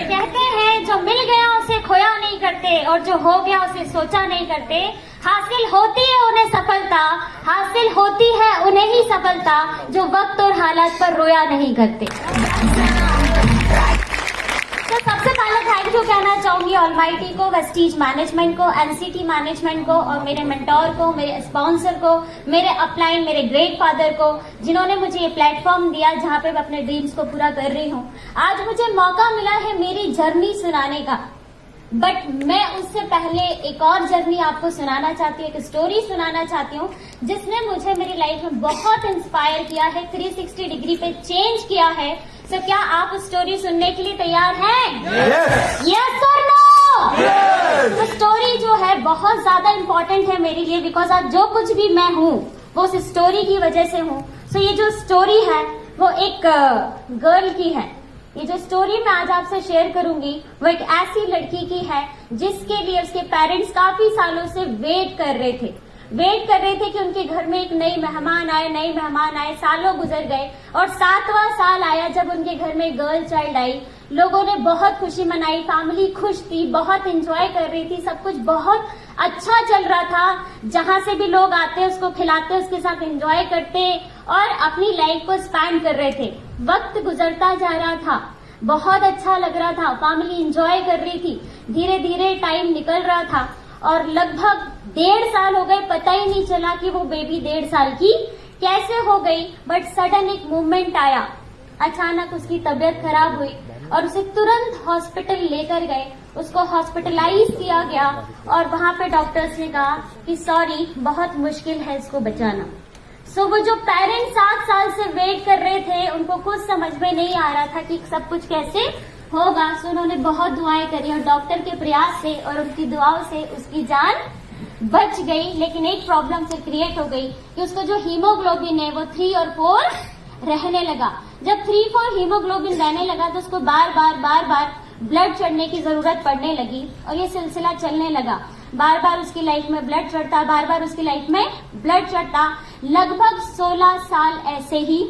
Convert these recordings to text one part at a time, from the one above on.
कहते हैं जो मिल गया उसे खोया नहीं करते और जो हो गया उसे सोचा नहीं करते। हासिल होती है उन्हें सफलता, हासिल होती है उन्हें ही सफलता जो वक्त और हालात पर रोया नहीं करते। तो सबसे पहले थैंक यू कहना चाहूंगी ऑलमाइटी को, वेस्टीज मैनेजमेंट को, एनसीटी मैनेजमेंट को और मेरे मेंटोर को, मेरे स्पॉन्सर को, मेरे अपलाइन, मेरे ग्रेट फादर को, जिन्होंने मुझे ये प्लेटफॉर्म दिया जहाँ पे मैं अपने ड्रीम्स को पूरा कर रही हूँ। आज मुझे मौका मिला है मेरी जर्नी सुनाने का, बट मैं उससे पहले एक और जर्नी आपको सुनाना चाहती हूँ, एक स्टोरी सुनाना चाहती हूँ जिसने मुझे मेरी लाइफ में बहुत इंस्पायर किया है, 360 डिग्री पे चेंज किया है। सो क्या आप स्टोरी सुनने के लिए तैयार हैं? यस और नो? तो स्टोरी जो है बहुत ज्यादा इम्पोर्टेंट है मेरे लिए, बिकॉज आज जो कुछ भी मैं हूँ वो उस स्टोरी की वजह से हूँ। सो ये जो स्टोरी है वो एक गर्ल की है। ये जो स्टोरी मैं आज आपसे शेयर करूंगी वो एक ऐसी लड़की की है जिसके लिए उसके पेरेंट्स काफी सालों से वेट कर रहे थे कि उनके घर में एक नई मेहमान आए। सालों गुजर गए और 7वां साल आया जब उनके घर में गर्ल चाइल्ड आई। लोगों ने बहुत खुशी मनाई, फैमिली खुश थी, बहुत एंजॉय कर रही थी, सब कुछ बहुत अच्छा चल रहा था। जहां से भी लोग आते उसको खिलाते, उसके साथ एंजॉय करते और अपनी लाइफ को स्पेंड कर रहे थे। वक्त गुजरता जा रहा था, बहुत अच्छा लग रहा था, फैमिली एंजॉय कर रही थी। धीरे धीरे टाइम निकल रहा था और लगभग 1.5 साल हो गए, पता ही नहीं चला कि वो बेबी 1.5 साल की कैसे हो गई। बट सडन एक मूवमेंट आया, अचानक उसकी तबीयत खराब हुई और उसे तुरंत हॉस्पिटल लेकर गए। उसको हॉस्पिटलाइज किया गया और वहां पे डॉक्टर्स ने कहा कि सॉरी, बहुत मुश्किल है इसको बचाना। सो वो जो पेरेंट्स 7 साल से वेट कर रहे थे उनको कुछ समझ में नहीं आ रहा था कि सब कुछ कैसे होगा। सो उन्होंने बहुत दुआएं करी और डॉक्टर के प्रयास से और उनकी दुआओं से उसकी जान बच गई। लेकिन एक प्रॉब्लम फिर क्रिएट हो गई कि उसको जो हीमोग्लोबिन है वो 3 और 4 रहने लगा। जब 3-4 हीमोग्लोबिन रहने लगा तो उसको बार बार ब्लड चढ़ने की जरूरत पड़ने लगी और ये सिलसिला चलने लगा। बार बार उसकी लाइफ में ब्लड चढ़ता, बार बार उसकी लाइफ में ब्लड चढ़ता। लगभग 16 साल ऐसे ही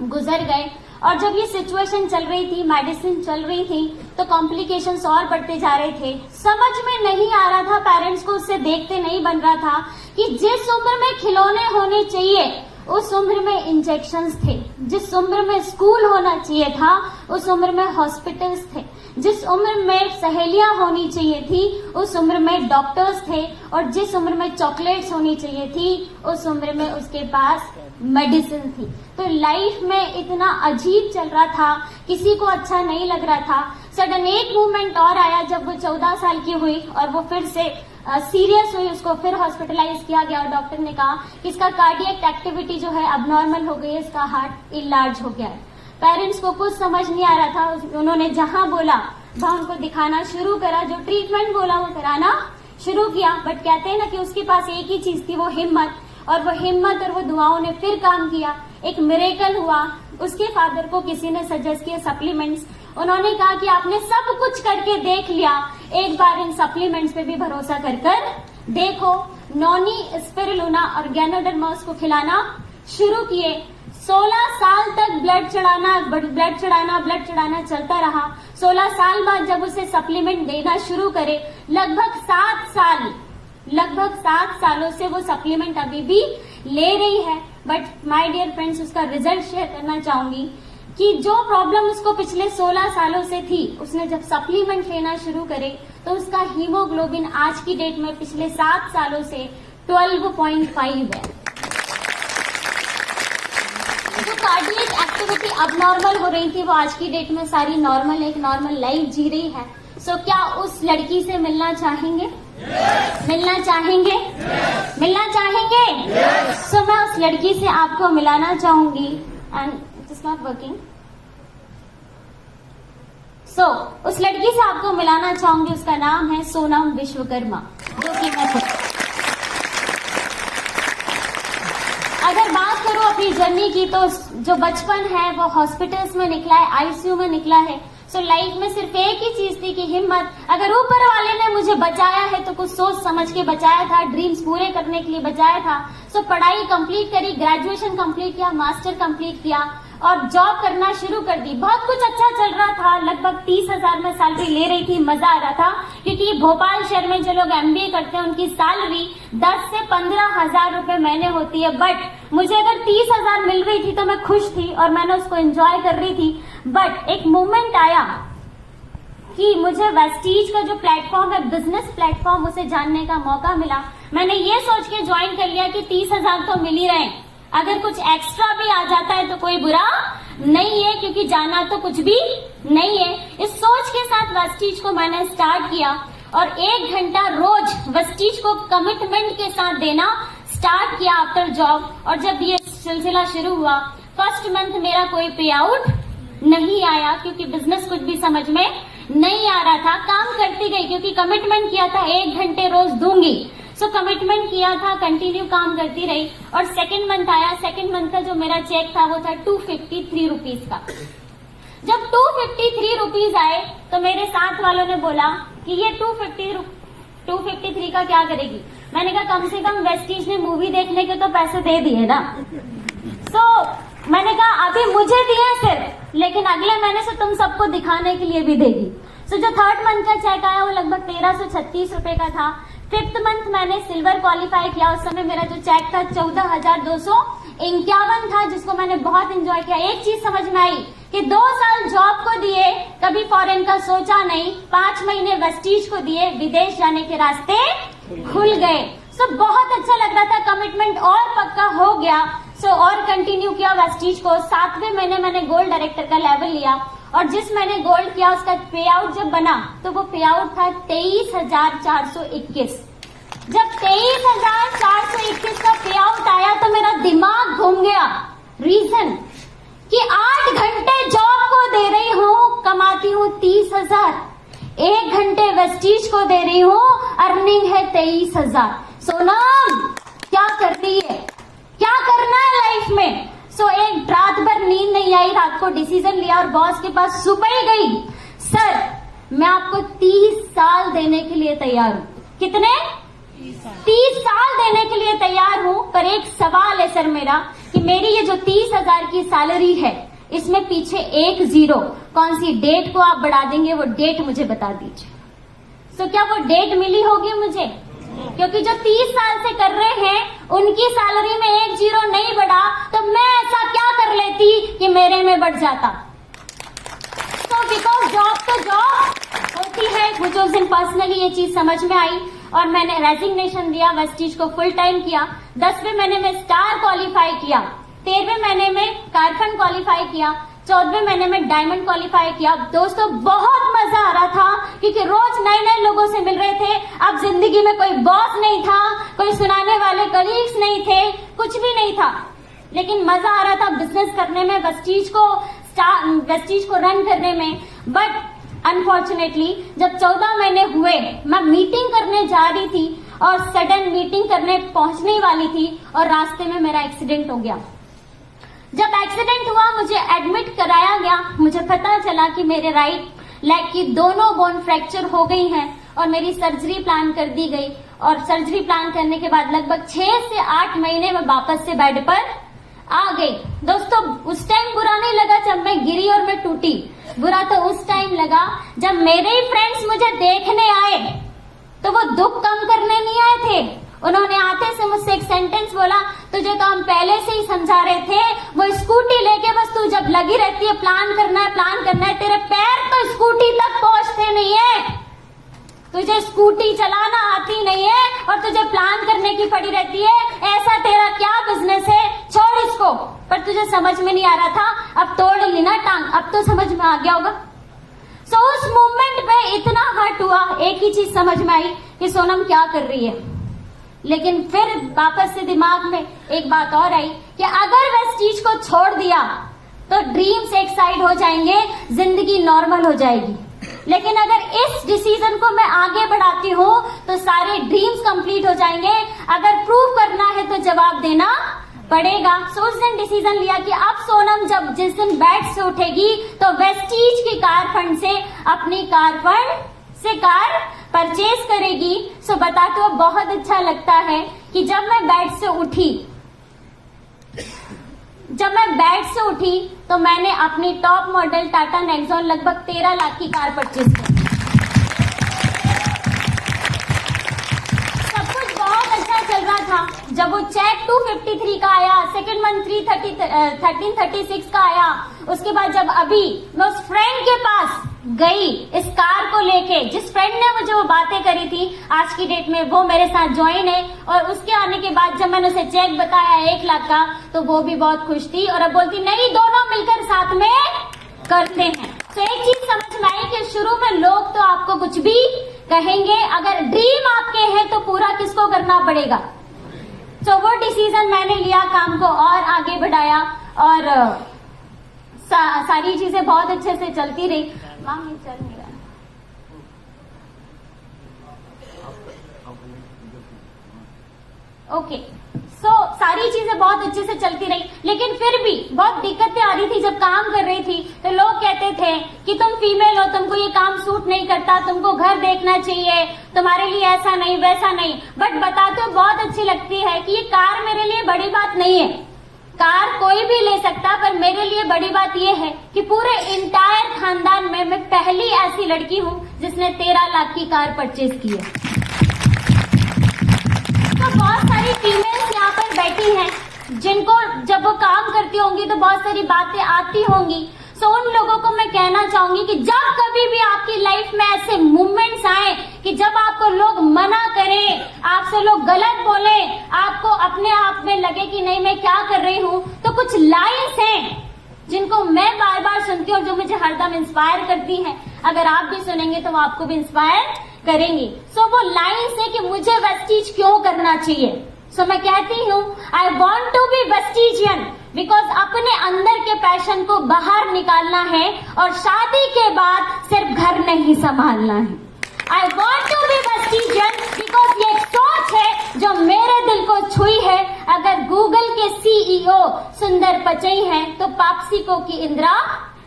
गुजर गए और जब ये सिचुएशन चल रही थी, मेडिसिन चल रही थी, तो कॉम्प्लिकेशंस और बढ़ते जा रहे थे। समझ में नहीं आ रहा था, पेरेंट्स को उससे देखते नहीं बन रहा था कि जिस उम्र में खिलौने होने चाहिए उस उम्र में इंजेक्शंस थे, जिस उम्र में स्कूल होना चाहिए था उस उम्र में हॉस्पिटल्स थे, जिस उम्र में सहेलियां होनी चाहिए थी उस उम्र में डॉक्टर्स थे और जिस उम्र में चॉकलेट्स होनी चाहिए थी उस उम्र में उसके पास मेडिसिन थी। तो लाइफ में इतना अजीब चल रहा था, किसी को अच्छा नहीं लग रहा था। सडन एक मूवमेंट और आया जब वो 14 साल की हुई और वो फिर से सीरियस हुई, उसको फिर हॉस्पिटलाइज किया गया और डॉक्टर ने कहा कि इसका कार्डियक एक्टिविटी जो है अबनॉर्मल हो गई है, इसका हार्ट इलार्ज हो गया है। पेरेंट्स को कुछ समझ नहीं आ रहा था, उन्होंने जहां बोला वहां उनको दिखाना शुरू करा, जो ट्रीटमेंट बोला वो कराना शुरू किया। बट कहते हैं ना कि उसके पास एक ही चीज थी, वो हिम्मत, और वो हिम्मत और वो दुआओं ने फिर काम किया। एक मिरेकल हुआ। उसके फादर को किसी ने सजेस्ट किया सप्लीमेंट्स। उन्होंने कहा कि आपने सब कुछ करके देख लिया, एक बार इन सप्लीमेंट्स पे भी भरोसा कर देखो। नॉनी स्पिरुलिना और गैनोडर्मा को खिलाना शुरू किए। 16 साल तक ब्लड चढ़ाना चलता रहा। 16 साल बाद जब उसे सप्लीमेंट देना शुरू करे, लगभग 7 सालों से वो सप्लीमेंट अभी भी ले रही है। बट माय डियर फ्रेंड्स, उसका रिजल्ट शेयर करना चाहूंगी कि जो प्रॉब्लम उसको पिछले 16 सालों से थी, उसने जब सप्लीमेंट लेना शुरू करे तो उसका हीमोग्लोबिन आज की डेट में पिछले 7 सालों से 12.5 है। जो कार्डियक एक्टिविटी अब नॉर्मल हो रही थी वो आज की डेट में सारी नॉर्मल, एक नॉर्मल लाइफ जी रही है। सो क्या उस लड़की से मिलना चाहेंगे? मिलना चाहेंगे? मिलना चाहेंगे? सो मैं उस लड़की से आपको मिलाना चाहूंगी। And it is not working. So उस लड़की से आपको मिलाना चाहूंगी, उसका नाम है सोनम विश्वकर्मा, जो कि मैं खुद। अगर बात करूं अपनी जर्नी की तो जो बचपन है वो हॉस्पिटल्स में निकला है, आईसीयू में निकला है। सो लाइफ में सिर्फ एक ही चीज थी कि हिम्मत, अगर ऊपर वाले ने मुझे बचाया है तो कुछ सोच समझ के बचाया था, ड्रीम्स पूरे करने के लिए बचाया था। सो पढ़ाई कंप्लीट करी, ग्रेजुएशन कंप्लीट किया, मास्टर कंप्लीट किया और जॉब करना शुरू कर दी। बहुत कुछ अच्छा चल रहा था, लगभग 30,000 में सैलरी ले रही थी, मजा आ रहा था, क्योंकि भोपाल शहर में जो लोग MBA करते हैं उनकी सैलरी 10 से 15,000 रुपए महीने होती है। बट मुझे अगर 30,000 मिल रही थी तो मैं खुश थी और मैंने उसको एंजॉय कर रही थी। बट एक मोमेंट आया कि मुझे वेस्टीज का जो प्लेटफॉर्म है, बिजनेस प्लेटफॉर्म, उसे जानने का मौका मिला। मैंने ये सोच के ज्वाइन कर लिया कि 30,000 तो मिल ही रहे, अगर कुछ एक्स्ट्रा भी आ जाता है तो कोई बुरा नहीं है, क्योंकि जाना तो कुछ भी नहीं है। इस सोच के साथ वेस्टीज को मैंने स्टार्ट किया और 1 घंटा रोज वेस्टीज को कमिटमेंट के साथ देना स्टार्ट किया आफ्टर जॉब। और जब ये सिलसिला शुरू हुआ, फर्स्ट मंथ मेरा कोई पे आउट नहीं आया, क्योंकि बिजनेस कुछ भी समझ में नहीं आ रहा था। काम करती गई क्योंकि कमिटमेंट किया था 1 घंटे रोज दूंगी। सो कमिटमेंट किया था, कंटिन्यू काम करती रही। और सेकंड मंथ आया, सेकंड मंथ का जो मेरा चेक था वो था 253 रुपीज का। जब 253 रुपीज आए तो मेरे साथ वालों ने बोला कि ये 253 का क्या करेगी। मैंने कहा कम से कम वेस्टीज ने मूवी देखने के तो पैसे दे दिए ना। सो मैंने कहा अभी मुझे दिए सिर्फ, लेकिन अगले महीने से तुम सबको दिखाने के लिए भी देगी। सो जो थर्ड मंथ का चेक आया वो लगभग 1336 रुपए का था। फिफ्थ मंथ मैंने सिल्वर क्वालिफाई किया। उस समय मेरा जो चेक था 14,251 था, जिसको मैंने बहुत एंजॉय किया। एक चीज समझ में आई कि 2 साल जॉब को दिए, कभी फॉरेन का सोचा नहीं, 5 महीने वेस्टीज को दिए, विदेश जाने के रास्ते खुल गए। सो बहुत अच्छा लग रहा था, कमिटमेंट और पक्का हो गया। सो और कंटिन्यू किया वेस्टीज को। 7वें महीने मैंने गोल्ड डायरेक्टर का लेवल लिया और जिस मैंने गोल्ड किया उसका पे आउट जब बना तो वो पे आउट था 23,421। जब 23,421 का पे आउट आया तो मेरा दिमाग घूम गया। रीजन कि 8 घंटे जॉब को दे रही हूँ, कमाती हूँ 30,000, 1 घंटे वेस्टीज को दे रही हूँ, अर्निंग है 23,000। सोनम क्या कर रही है, क्या करना है लाइफ में। सो एक रात भर नींद नहीं आई, रात को डिसीजन लिया और बॉस के पास सुबह ही गई, सर मैं आपको 30 साल देने के लिए तैयार हूँ। कितने? 30 साल देने के लिए तैयार हूँ, पर एक सवाल है सर मेरा कि मेरी ये जो 30,000 की सैलरी है इसमें पीछे एक जीरो, कौन सी डेट को आप बढ़ा देंगे वो डेट मुझे बता दीजिए। सो क्या वो डेट मिली होगी मुझे? क्योंकि जो 30 साल से कर रहे हैं उनकी सैलरी में एक जीरो नहीं बढ़ा, तो मैं ऐसा क्या कर लेती कि मेरे में बढ़ जाता। तो बिकॉज जॉब तो जॉब होती है। मुझे उस दिन पर्सनली ये चीज समझ में आई और मैंने रेजिग्नेशन दिया, वेस्टीज को फुल टाइम किया। 10वें महीने में स्टार क्वालिफाई किया, 13वें महीने में कारखंड क्वालिफाई किया, 14वें महीने में डायमंड क्वालिफाई किया। दोस्तों बहुत मजा आ रहा था क्योंकि रोज नए नए लोगों से मिल रहे थे। अब जिंदगी में कोई बॉस नहीं था, कोई सुनाने वाले कलीग्स नहीं थे, कुछ भी नहीं था, लेकिन मजा आ रहा था बिजनेस करने में, वेस्टीज को रन करने में। बट अनफॉर्चुनेटली जब 14 महीने हुए, मैं मीटिंग करने जा रही थी और सडन मीटिंग करने पहुंचने वाली थी और रास्ते में मेरा एक्सीडेंट हो गया। जब एक्सीडेंट हुआ मुझे एडमिट कराया गया, मुझे पता चला कि मेरे राइट लेग की दोनों बोन फ्रैक्चर हो गई हैं और मेरी सर्जरी प्लान कर दी गई। और सर्जरी प्लान करने के बाद लगभग 6 से 8 महीने में वापस से बेड पर आ गई। दोस्तों उस टाइम बुरा नहीं लगा जब मैं गिरी और मैं टूटी, बुरा तो उस टाइम लगा जब मेरे ही फ्रेंड्स मुझे देखने आए तो वो दुख कम करने नहीं आए थे। उन्होंने आते से मुझसे एक सेंटेंस बोला, तुझे तो हम पहले से ही समझा रहे थे, वो स्कूटी लेके बस तू जब लगी रहती है प्लान करना है, तेरे पैर तो स्कूटी तक पहुंचते नहीं है, तुझे स्कूटी चलाना आती नहीं है और तुझे प्लान करने की पड़ी रहती है। ऐसा तेरा क्या बिजनेस है, छोड़ इसको। पर तुझे समझ में नहीं आ रहा था, अब तोड़ ली ना टांग, अब तो समझ में आ गया होगा। सो उस मोमेंट पे इतना हर्ट हुआ, एक ही चीज समझ में आई कि सोनम क्या कर रही है। लेकिन फिर वापस से दिमाग में एक बात और आई कि अगर वेस्टीज को छोड़ दिया तो ड्रीम्स एक साइड हो जाएंगे, जिंदगी नॉर्मल हो जाएगी। लेकिन अगर इस डिसीजन को मैं आगे बढ़ाती हूँ तो सारे ड्रीम्स कंप्लीट हो जाएंगे। अगर प्रूव करना है तो जवाब देना पड़ेगा। सो उस दिन डिसीजन लिया कि अब सोनम जब जिस दिन बेड से उठेगी तो वेस्टीज की कार फंड से अपनी कार फंड से कार परचेज करेगी। सो बताते हुए बहुत अच्छा लगता है कि जब मैं बेड से उठी तो मैंने अपनी टॉप मॉडल टाटा नेक्सॉन लगभग 13 लाख की कार परचेज की। सब कुछ बहुत अच्छा चल रहा था। जब वो चेक 253 का आया, सेकेंड मंथ 1336 का आया, उसके बाद जब अभी मैं उस फ्रेंड के पास गई इस कार को लेके, जिस फ्रेंड ने मुझे वो बातें करी थी, आज की डेट में वो मेरे साथ ज्वाइन है। और उसके आने के बाद जब मैंने उसे चेक बताया 1 लाख का, तो वो भी बहुत खुश थी और अब बोलती नहीं, दोनों मिलकर साथ में करते हैं। तो एक चीज समझ में आई कि शुरू में लोग तो आपको कुछ भी कहेंगे, अगर ड्रीम आपके हैं तो पूरा किसको करना पड़ेगा। तो वो डिसीजन मैंने लिया, काम को और आगे बढ़ाया और सारी चीजें बहुत अच्छे से चलती रही। माम ये चल नहीं रहा। ओके, सो सारी चीजें बहुत अच्छे से चलती रही, लेकिन फिर भी बहुत दिक्कतें आ रही थी। जब काम कर रही थी तो लोग कहते थे कि तुम फीमेल हो, तुमको ये काम सूट नहीं करता, तुमको घर देखना चाहिए, तुम्हारे लिए ऐसा नहीं वैसा नहीं। बट बताते हो बहुत अच्छी लगती है कि ये कार मेरे लिए बड़ी बात नहीं है। कार कोई भी ले सकता, पर मेरे लिए बड़ी बात यह है कि पूरे इंटायर खानदान में मैं पहली ऐसी लड़की हूं जिसने 13 लाख की कार परचेज की है। तो बहुत सारी फीमेल्स यहाँ पर बैठी हैं जिनको जब वो काम करती होंगी तो बहुत सारी बातें आती होंगी। सो उन लोगों को मैं कहना चाहूंगी कि जब कभी भी आपकी लाइफ में ऐसे मूवमेंट्स आए कि जब आपको लोग मना करें, आपसे लोग गलत बोले, आपको अपने आप में लगे कि नहीं मैं क्या कर रही हूँ, तो कुछ लाइन्स हैं जिनको मैं बार बार सुनती हूँ और जो मुझे हरदम इंस्पायर करती हैं। अगर आप भी सुनेंगे तो वो आपको भी इंस्पायर करेंगी। सो वो लाइन्स है कि मुझे वेस्टीज क्यों करना चाहिए। सो मैं कहती हूँ I want to be Vestigian because अपने अंदर के पैशन को बाहर निकालना है और शादी के बाद सिर्फ घर नहीं संभालना है। I want to be Vestigian because ये सोच है जो मेरे दिल को छुई है। अगर गूगल के CEO सुंदर पिचई हैं तो पापसिको की इंदिरा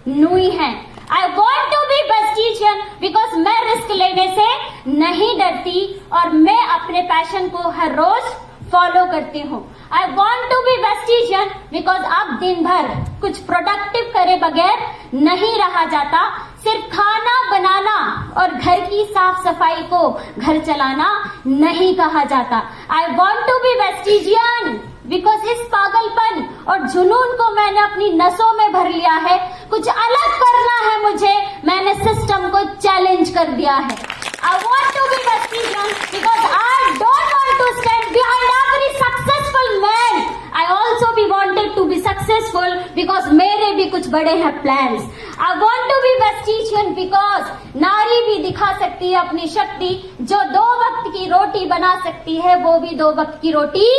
नूई है। I want to be Vestigian because मैं रिस्क लेने से नहीं डरती और मैं अपने पैशन को हर रोज फॉलो करती हूँ। I want to be Vestigian because अब दिन भर कुछ प्रोडक्टिव करे बगैर नहीं रहा जाता। सिर्फ खाना बनाना और घर की साफ सफाई को घर चलाना नहीं कहा जाता। I want to be Vestigian because इस पागलपन और जुनून को मैंने अपनी नसों में भर लिया है। कुछ अलग करना है मुझे, मैंने सिस्टम को चैलेंज कर दिया है। I want to be Vespigian because I don't want to stand behind every successful man. I also be wanted to be successful because मेरे भी कुछ बड़े हैं plans. I want to be Vestigian because नारी भी दिखा सकती है अपनी शक्ति। जो 2 वक्त की रोटी बना सकती है वो भी 2 वक्त की रोटी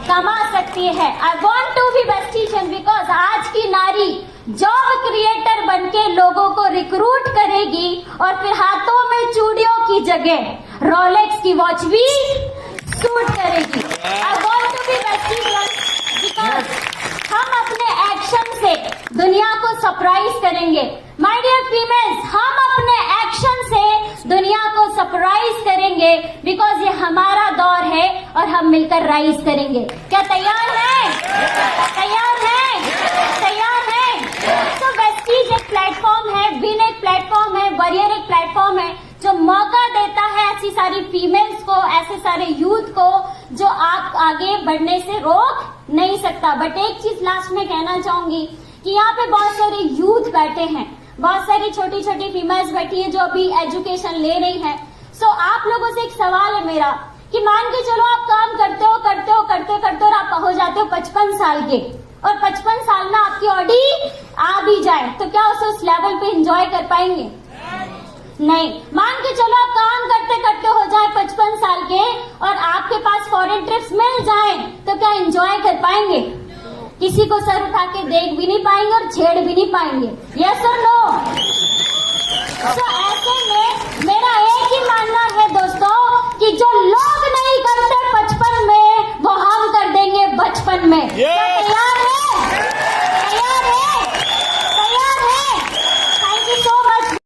कमा सकती है। I want to be Vestigian because आज की नारी जॉब क्रिएटर बनके लोगों को रिक्रूट करेगी और फिर हाथों में चूड़ियों की जगह रोलेक्स की वॉच भी सूट करेगी। I want to be Vestigian because हम अपने एक्शन से दुनिया को सरप्राइज करेंगे। माय डियर फीमेल्स, हम अपने एक्शन से दुनिया को सरप्राइज करेंगे बिकॉज ये हमारा दौर है और हम मिलकर राइज करेंगे। क्या तैयार हैं? तैयार हैं? तैयार हैं? तो वेस्टीज एक प्लेटफॉर्म है, विन एक प्लेटफॉर्म है, वॉरियर एक प्लेटफॉर्म है जो मौका देता है ऐसी सारी फीमेल्स को, ऐसे सारे यूथ को जो आप आगे बढ़ने से रोक नहीं सकता। बट एक चीज लास्ट में कहना चाहूंगी कि यहाँ पे बहुत सारे यूथ बैठे हैं, बहुत सारी छोटी छोटी फीमेल्स बैठी है जो अभी एजुकेशन ले रही हैं। सो आप लोगों से एक सवाल है मेरा कि मान के चलो आप काम करते हो और आप पहुंच जाते हो 55 साल के और 55 साल में आपकी ऑडी आ भी जाए तो क्या उसे उस लेवल पे एंजॉय कर पाएंगे? नहीं। मान के चलो आप काम करते हो जाए 55 साल के और आपके पास फॉरेन ट्रिप्स मिल जाए तो क्या एंजॉय कर पाएंगे? किसी को सर उठा के देख भी नहीं पाएंगे और छेड़ भी नहीं पाएंगे। यस और नो? तो ऐसे में मेरा एक ही